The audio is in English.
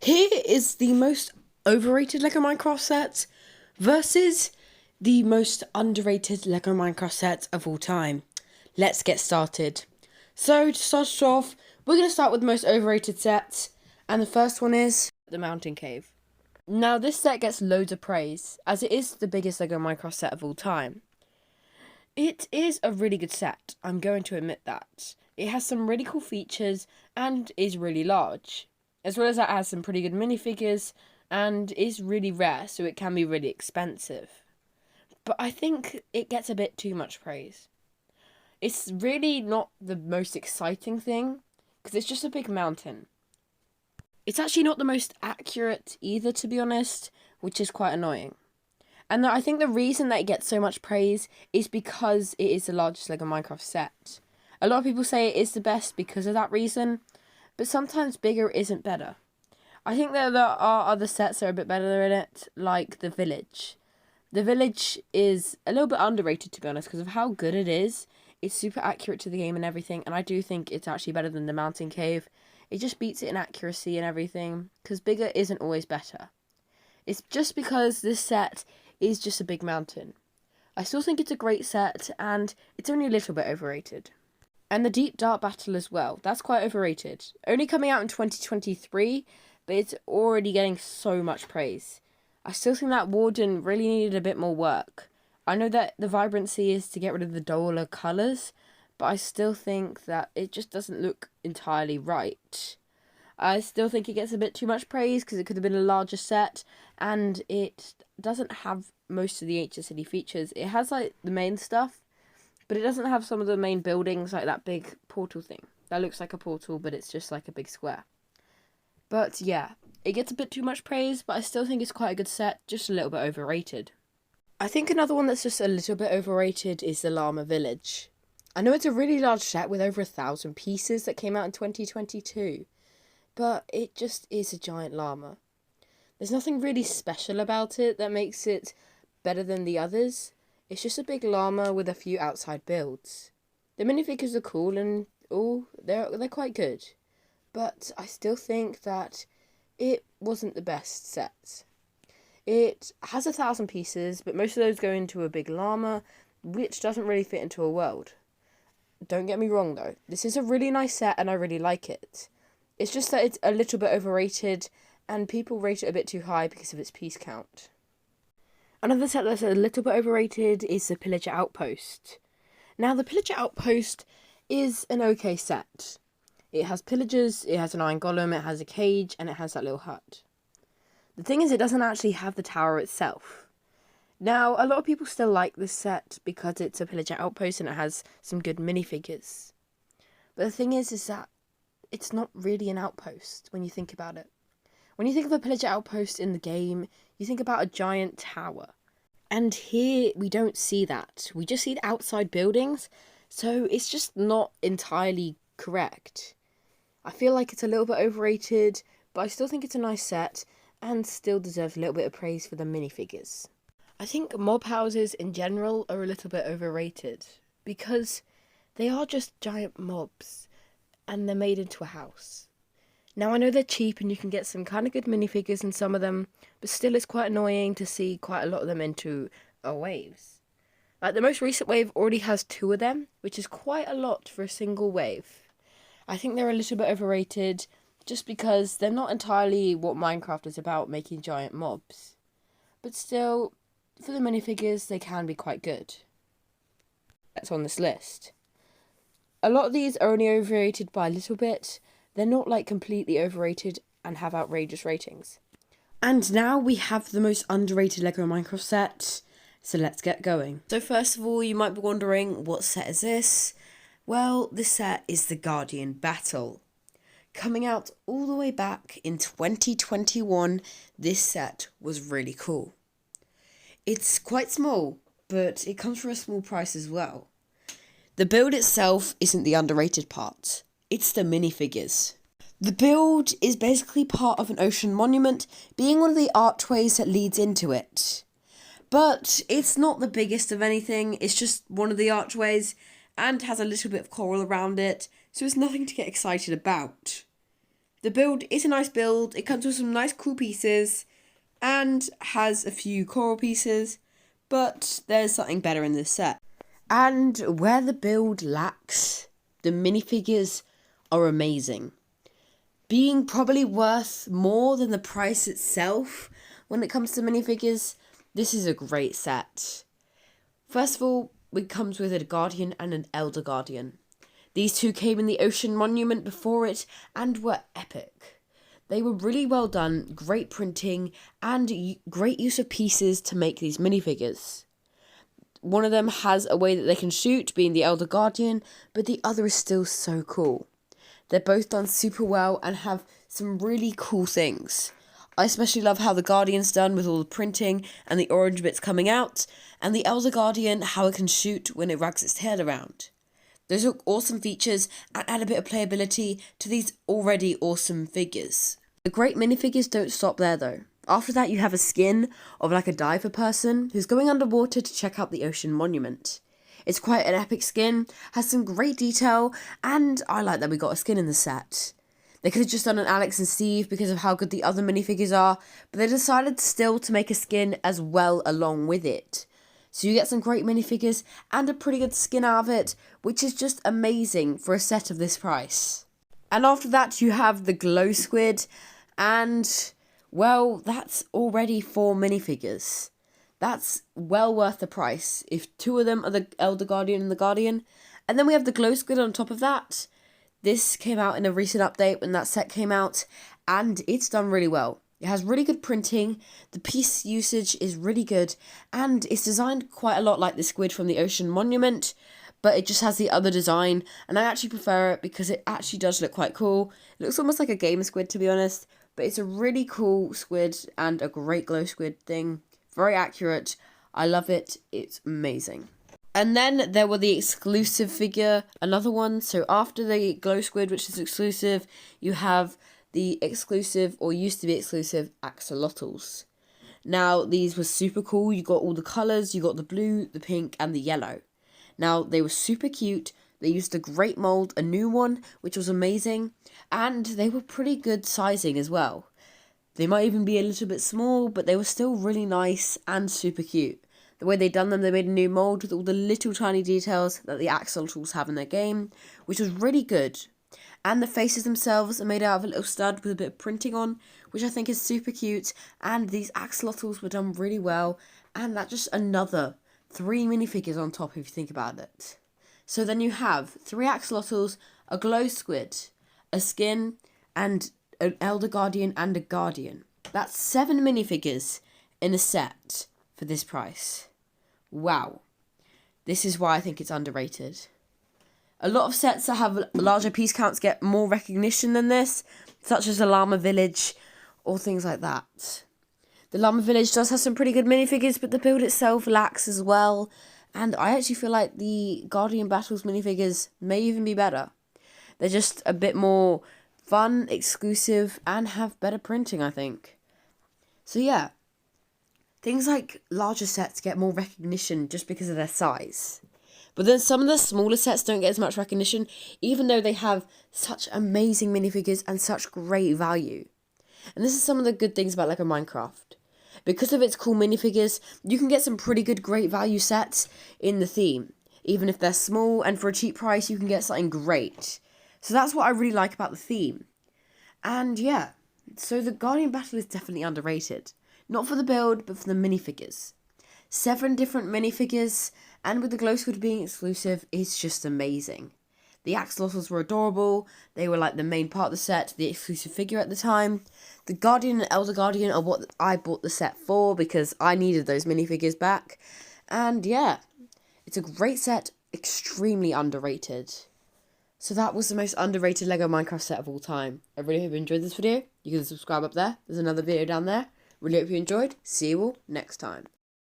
Here is the most overrated LEGO Minecraft set versus the most underrated LEGO Minecraft set of all time. Let's get started. So to start us off, we're going to start with the most overrated set, and the first one is the Mountain Cave. Now this set gets loads of praise, as it is the biggest LEGO Minecraft set of all time. It is a really good set, I'm going to admit that. It has some really cool features and is really large. As well as that, it has some pretty good minifigures and is really rare, so it can be really expensive. But I think it gets a bit too much praise. It's really not the most exciting thing, because it's just a big mountain. It's actually not the most accurate either, to be honest, which is quite annoying. And I think the reason that it gets so much praise is because it is the largest LEGO Minecraft set. A lot of people say it is the best because of that reason, but sometimes bigger isn't better. I think that there are other sets that are a bit better in it, like the Village. The Village is a little bit underrated, to be honest, because of how good it is. It's super accurate to the game and everything, and I do think it's actually better than the Mountain Cave. It just beats it in accuracy and everything, because bigger isn't always better. It's just because this set is just a big mountain. I still think it's a great set, and it's only a little bit overrated. And the Deep Dark Battle as well, that's quite overrated. Only coming out in 2023, but it's already getting so much praise. I still think that Warden really needed a bit more work. I know that the vibrancy is to get rid of the duller colours, but I still think that it just doesn't look entirely right. I still think it gets a bit too much praise because it could have been a larger set, and it doesn't have most of the ancient city features. It has like the main stuff, but it doesn't have some of the main buildings, like that big portal thing. That looks like a portal, but it's just like a big square. But yeah, it gets a bit too much praise, but I still think it's quite a good set, just a little bit overrated. I think another one that's just a little bit overrated is the Llama Village. I know it's a really large set with over 1,000 pieces that came out in 2022, but it just is a giant llama. There's nothing really special about it that makes it better than the others. It's just a big llama with a few outside builds. The minifigures are cool and all, they're quite good, but I still think that it wasn't the best set. It has 1,000 pieces, but most of those go into a big llama, which doesn't really fit into a world. Don't get me wrong though, this is a really nice set and I really like it. It's just that it's a little bit overrated and people rate it a bit too high because of its piece count. Another set that's a little bit overrated is the Pillager Outpost. Now the Pillager Outpost is an okay set. It has pillagers, it has an iron golem, it has a cage, and it has that little hut. The thing is, it doesn't actually have the tower itself. Now, a lot of people still like this set because it's a Pillager Outpost and it has some good minifigures. But the thing is that it's not really an outpost when you think about it. When you think of a Pillager Outpost in the game, you think about a giant tower. And here, we don't see that. We just see the outside buildings, so it's just not entirely correct. I feel like it's a little bit overrated, but I still think it's a nice set, and still deserves a little bit of praise for the minifigures. I think mob houses in general are a little bit overrated, because they are just giant mobs, and they're made into a house. Now I know they're cheap and you can get some kind of good minifigures in some of them, but still it's quite annoying to see quite a lot of them into waves. Like the most recent wave already has 2 of them, which is quite a lot for a single wave. I think they're a little bit overrated, just because they're not entirely what Minecraft is about, making giant mobs. But still, for the minifigures, they can be quite good. That's on this list. A lot of these are only overrated by a little bit. They're not like completely overrated and have outrageous ratings. And now we have the most underrated LEGO Minecraft set. So let's get going. So first of all, you might be wondering, what set is this? Well, this set is the Guardian Battle. Coming out all the way back in 2021, this set was really cool. It's quite small, but it comes for a small price as well. The build itself isn't the underrated part. It's the minifigures. The build is basically part of an ocean monument, being one of the archways that leads into it. But it's not the biggest of anything, it's just one of the archways, and has a little bit of coral around it, so it's nothing to get excited about. The build is a nice build. It comes with some nice cool pieces and has a few coral pieces, but there's something better in this set. And where the build lacks, the minifigures are amazing. Being probably worth more than the price itself when it comes to minifigures, this is a great set. First of all, it comes with a Guardian and an Elder Guardian. These two came in the Ocean Monument before it and were epic. They were really well done, great printing, and great use of pieces to make these minifigures. One of them has a way that they can shoot, being the Elder Guardian, but the other is still so cool. They're both done super well and have some really cool things. I especially love how the Guardian's done with all the printing and the orange bits coming out, and the Elder Guardian, how it can shoot when it wags its tail around. Those are awesome features and add a bit of playability to these already awesome figures. The great minifigures don't stop there though. After that you have a skin of like a diver person who's going underwater to check out the Ocean Monument. It's quite an epic skin, has some great detail, and I like that we got a skin in the set. They could have just done an Alex and Steve because of how good the other minifigures are, but they decided still to make a skin as well along with it. So you get some great minifigures and a pretty good skin out of it, which is just amazing for a set of this price. And after that you have the Glow Squid, and well, that's already 4 minifigures. That's well worth the price. If 2 of them are the Elder Guardian and the Guardian, and then we have the Glow Squid on top of that. This came out in a recent update when that set came out, and it's done really well. It has really good printing, the piece usage is really good, and it's designed quite a lot like the squid from the Ocean Monument, but it just has the other design, and I actually prefer it because it actually does look quite cool. It looks almost like a game squid, to be honest, but it's a really cool squid and a great glow squid thing. Very accurate. I love it. It's amazing. And then there were the exclusive figure, another one. So after the glow squid, which is exclusive, you have the exclusive, or used to be exclusive, axolotls. Now, these were super cool. You got all the colours. You got the blue, the pink, and the yellow. Now, they were super cute. They used a great mould, a new one, which was amazing. And they were pretty good sizing as well. They might even be a little bit small, but they were still really nice and super cute. The way they done them, they made a new mould with all the little tiny details that the axolotls have in their game, which was really good. And the faces themselves are made out of a little stud with a bit of printing on, which I think is super cute. And these axolotls were done really well. And that's just another 3 minifigures on top if you think about it. So then you have 3 axolotls, a glow squid, a skin, and an Elder Guardian and a Guardian. That's 7 minifigures in a set for this price. Wow. This is why I think it's underrated. A lot of sets that have larger piece counts get more recognition than this, such as the Llama Village or things like that. The Llama Village does have some pretty good minifigures, but the build itself lacks as well. And I actually feel like the Guardian Battles minifigures may even be better. They're just a bit more fun, exclusive, and have better printing, I think. So yeah, things like larger sets get more recognition just because of their size. But then some of the smaller sets don't get as much recognition, even though they have such amazing minifigures and such great value. And this is some of the good things about Lego Minecraft. Because of its cool minifigures, you can get some pretty good great value sets in the theme. Even if they're small, and for a cheap price, you can get something great. So that's what I really like about the theme. And yeah, so the Guardian Battle is definitely underrated. Not for the build, but for the minifigures. 7 different minifigures, and with the glow squid being exclusive, it's just amazing. The axolotls were adorable. They were like the main part of the set, the exclusive figure at the time. The Guardian and Elder Guardian are what I bought the set for because I needed those minifigures back. And yeah, it's a great set, extremely underrated. So that was the most underrated Lego Minecraft set of all time. I really hope you enjoyed this video. You can subscribe up there. There's another video down there. Really hope you enjoyed. See you all next time.